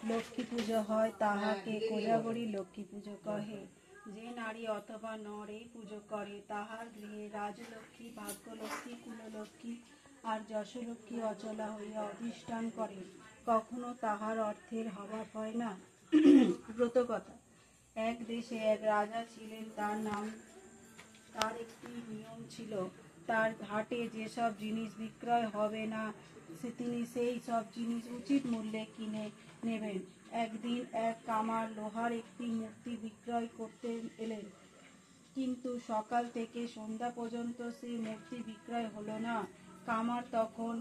লক্ষ্মী পুজো হয় তাহাকে কোজাগরী লক্ষ্মী পুজো কহে। যে নারী অথবা নর এই পুজো করে তাহার গৃহে রাজলক্ষ্মী, ভাগ্যলক্ষ্মী, কুললক্ষ্মী আর যশলক্ষ্মী অচলা হইয়া অধিষ্ঠান করে। কখনো তাহার অর্থের অভাব হয় না। ব্রতকথা। এক দেশে এক রাজা ছিলেন। তার একটি নিয়ম ছিল, তার হাটে যেসব জিনিস বিক্রয় হবে না তিনি সেই সব জিনিস উচিত মূল্যে কিনে নেবেন। একদিন এক কামার লোহার একটি মূর্তি বিক্রয় করতে এলেন, কিন্তু সকাল থেকে সন্ধ্যা পর্যন্ত সেই মূর্তি বিক্রয় হলো না। কামার তখন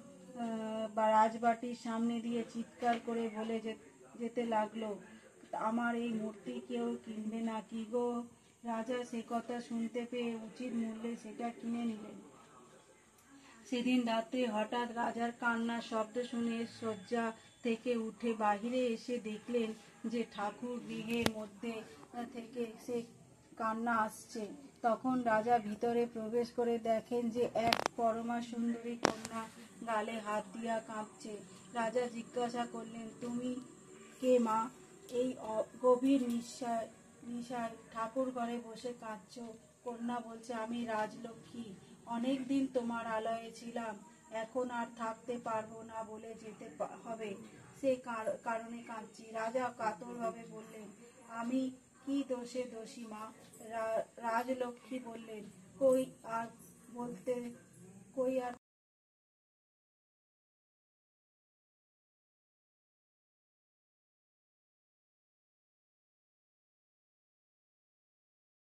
রাজবাটির সামনে দিয়ে চিৎকার করে বলে যেতে লাগলো, আমার এই মূর্তি কেউ কিনবে না কি গো? রাজা সে কথা শুনতে পেয়ে উচিত মূল্যে সেটা কিনে নিলেন। সেদিন রাত্রে হঠাৎ রাজার কান্নার শব্দ শুনে শয্যা থেকে উঠে বাহিরে এসে দেখলেন যে ঠাকুর গৃহের মধ্যে থেকে সে কান্না আসছে। তখন রাজা ভিতরে প্রবেশ করে দেখেন যে এক পরমা সুন্দরী কন্যা গালে হাত দিয়া কাঁদছে। রাজা জিজ্ঞাসা করলেন, তুমি কে মা? এই গভীর নিশায় ঠাকুর ঘরে বসে কাঁদছ? কন্যা বলছে, আমি রাজলক্ষ্মী, অনেকদিন তোমার আলয়ে ছিলাম, এখন আর থাকতে পারবো না বলে যেতে হবে, সেই কারণে কাঁদছি। রাজা কাতরভাবে বললেন, আমি কি দোষে দোষী মা? রাজলক্ষ্মী বললেন, কই আর